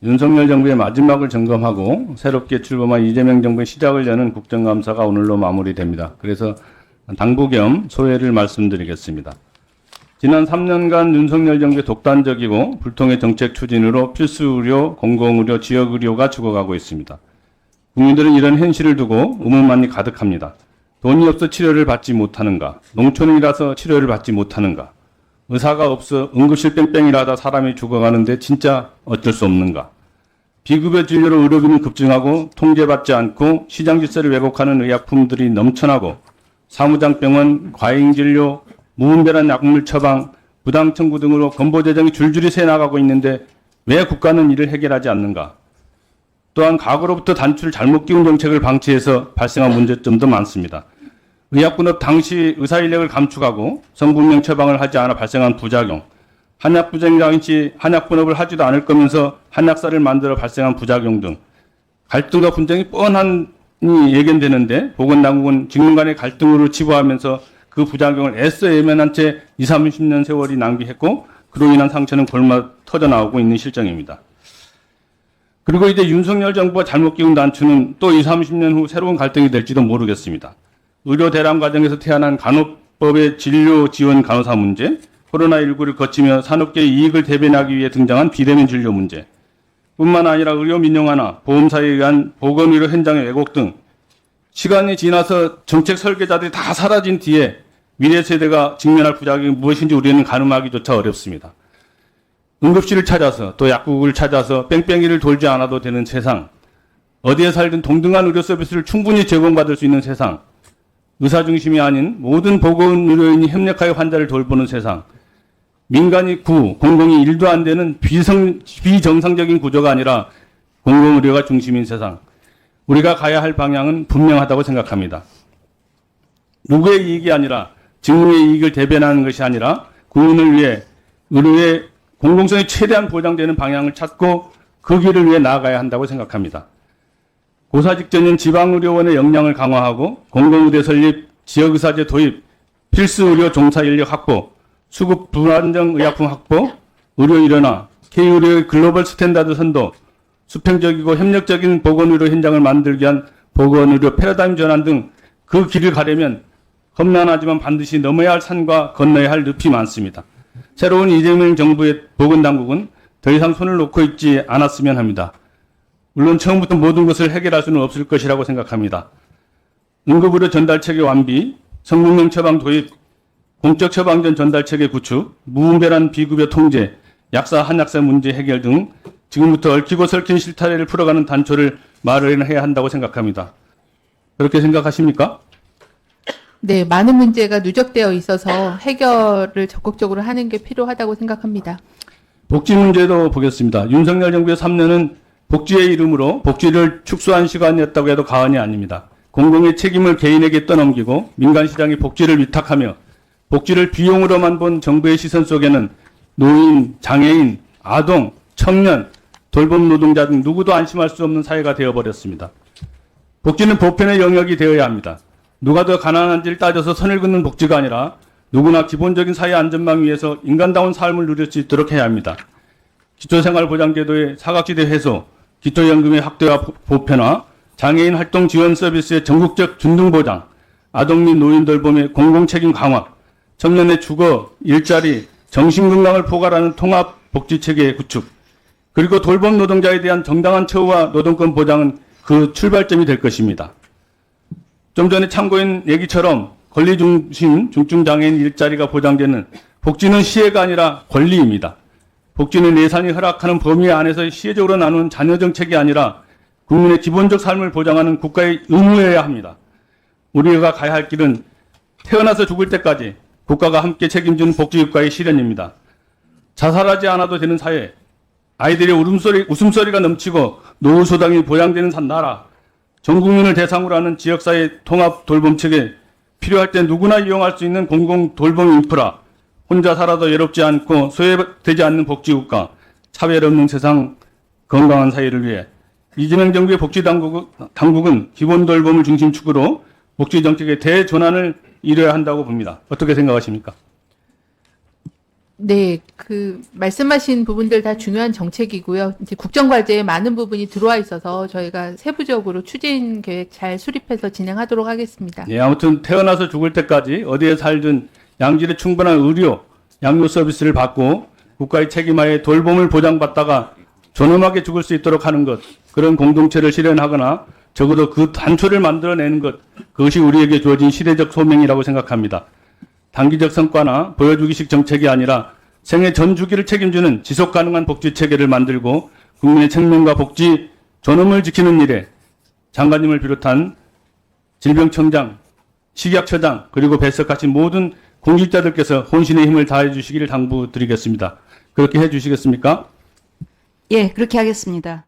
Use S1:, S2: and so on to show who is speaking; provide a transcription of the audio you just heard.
S1: 윤석열 정부의 마지막을 점검하고 새롭게 출범한 이재명 정부의 시작을 여는 국정감사가 오늘로 마무리됩니다. 그래서 당부 겸 소회를 말씀드리겠습니다. 지난 3년간 윤석열 정부의 독단적이고 불통의 정책 추진으로 필수 의료, 공공의료, 지역의료가 죽어가고 있습니다. 국민들은 이런 현실을 두고 의문만이 가득합니다. 돈이 없어 치료를 받지 못하는가? 농촌이라서 치료를 받지 못하는가? 의사가 없어 응급실 뺑뺑이라다 사람이 죽어가는데 진짜 어쩔 수 없는가? 비급여 진료로 의료비는 급증하고 통제받지 않고 시장 질서를 왜곡하는 의약품들이 넘쳐나고 사무장병원, 과잉진료, 무분별한 약물 처방, 부당 청구 등으로 건보 재정이 줄줄이 새나가고 있는데 왜 국가는 이를 해결하지 않는가? 또한 과거로부터 단추를 잘못 끼운 정책을 방치해서 발생한 문제점도 많습니다. 의약분업 당시 의사인력을 감축하고 성분명 처방을 하지 않아 발생한 부작용, 한약부쟁 당시 한약분업을 하지도 않을 거면서 한약사를 만들어 발생한 부작용 등 갈등과 분쟁이 뻔하니 예견되는데 보건당국은 직능 간의 갈등으로 치부하면서 그 부작용을 애써 외면한 채 20, 30년 세월이 낭비했고 그로 인한 상처는 골마 터져나오고 있는 실정입니다. 그리고 이제 윤석열 정부가 잘못 끼운 단추는 또 20, 30년 후 새로운 갈등이 될지도 모르겠습니다. 의료 대란 과정에서 태어난 간호법의 진료 지원 간호사 문제, 코로나19를 거치며 산업계의 이익을 대변하기 위해 등장한 비대면 진료 문제, 뿐만 아니라 의료 민영화나 보험사에 의한 보건의료 현장의 왜곡 등 시간이 지나서 정책 설계자들이 다 사라진 뒤에 미래 세대가 직면할 부작용이 무엇인지 우리는 가늠하기조차 어렵습니다. 응급실을 찾아서 또 약국을 찾아서 뺑뺑이를 돌지 않아도 되는 세상, 어디에 살든 동등한 의료 서비스를 충분히 제공받을 수 있는 세상, 의사 중심이 아닌 모든 보건의료인이 협력하여 환자를 돌보는 세상, 민간이 9, 공공이 1도 안 되는 비정상적인 구조가 아니라 공공의료가 중심인 세상, 우리가 가야 할 방향은 분명하다고 생각합니다. 누구의 이익이 아니라 직무의 이익을 대변하는 것이 아니라 국민을 위해 의료의 공공성이 최대한 보장되는 방향을 찾고 그 길을 위해 나아가야 한다고 생각합니다. 고사 직전인 지방의료원의 역량을 강화하고 공공의대 설립, 지역의사제 도입, 필수의료 종사인력 확보, 수급 불안정 의약품 확보, 의료 일원화, K의료의 글로벌 스탠다드 선도, 수평적이고 협력적인 보건의료 현장을 만들기 위한 보건의료 패러다임 전환 등 그 길을 가려면 험난하지만 반드시 넘어야 할 산과 건너야 할 늪이 많습니다. 새로운 이재명 정부의 보건당국은 더 이상 손을 놓고 있지 않았으면 합니다. 물론 처음부터 모든 것을 해결할 수는 없을 것이라고 생각합니다. 응급의료 전달체계 완비, 성분명 처방 도입, 공적 처방전 전달체계 구축, 무분별한 비급여 통제, 약사 한약사 문제 해결 등 지금부터 얽히고 설킨 실타래를 풀어가는 단초를 마련해야 한다고 생각합니다. 그렇게 생각하십니까?
S2: 네, 많은 문제가 누적되어 있어서 해결을 적극적으로 하는 게 필요하다고 생각합니다.
S1: 복지 문제도 보겠습니다. 윤석열 정부의 3년은 복지의 이름으로 복지를 축소한 시간이었다고 해도 과언이 아닙니다. 공공의 책임을 개인에게 떠넘기고 민간 시장이 복지를 위탁하며 복지를 비용으로만 본 정부의 시선 속에는 노인, 장애인, 아동, 청년, 돌봄 노동자 등 누구도 안심할 수 없는 사회가 되어버렸습니다. 복지는 보편의 영역이 되어야 합니다. 누가 더 가난한지를 따져서 선을 긋는 복지가 아니라 누구나 기본적인 사회 안전망 위에서 인간다운 삶을 누릴 수 있도록 해야 합니다. 기초생활보장제도의 사각지대 해소, 기초연금의 확대와 보편화, 장애인 활동 지원 서비스의 전국적 균등 보장, 아동 및 노인 돌봄의 공공책임 강화, 청년의 주거, 일자리, 정신건강을 포괄하는 통합복지체계 구축, 그리고 돌봄 노동자에 대한 정당한 처우와 노동권 보장은 그 출발점이 될 것입니다. 좀 전에 참고인 얘기처럼 권리중심 중증장애인 일자리가 보장되는 복지는 시혜가 아니라 권리입니다. 복지는 예산이 허락하는 범위 안에서 시혜적으로 나누는 자녀 정책이 아니라 국민의 기본적 삶을 보장하는 국가의 의무여야 합니다. 우리가 가야 할 길은 태어나서 죽을 때까지 국가가 함께 책임지는 복지국가의 실현입니다. 자살하지 않아도 되는 사회, 아이들의 웃음소리가 넘치고 노후소당이 보장되는 나라, 전 국민을 대상으로 하는 지역사회 통합 돌봄체계, 필요할 때 누구나 이용할 수 있는 공공 돌봄 인프라, 혼자 살아도 외롭지 않고 소외되지 않는 복지국가, 차별 없는 세상, 건강한 사회를 위해 이재명 정부의 복지당국은 기본 돌봄을 중심축으로 복지정책의 대전환을 이뤄야 한다고 봅니다. 어떻게 생각하십니까?
S2: 네, 말씀하신 부분들 다 중요한 정책이고요. 이제 국정과제에 많은 부분이 들어와 있어서 저희가 세부적으로 추진 계획 잘 수립해서 진행하도록 하겠습니다.
S1: 예, 아무튼 태어나서 죽을 때까지 어디에 살든 양질의 충분한 의료, 양육 서비스를 받고 국가의 책임하에 돌봄을 보장받다가 존엄하게 죽을 수 있도록 하는 것, 그런 공동체를 실현하거나 적어도 그 단초를 만들어내는 것, 그것이 우리에게 주어진 시대적 소명이라고 생각합니다. 단기적 성과나 보여주기식 정책이 아니라 생애 전 주기를 책임지는 지속 가능한 복지 체계를 만들고 국민의 생명과 복지, 존엄을 지키는 일에 장관님을 비롯한 질병청장, 식약처장, 그리고 배석하신 모든 공직자들께서 혼신의 힘을 다해 주시기를 당부드리겠습니다. 그렇게 해 주시겠습니까?
S3: 예, 그렇게 하겠습니다.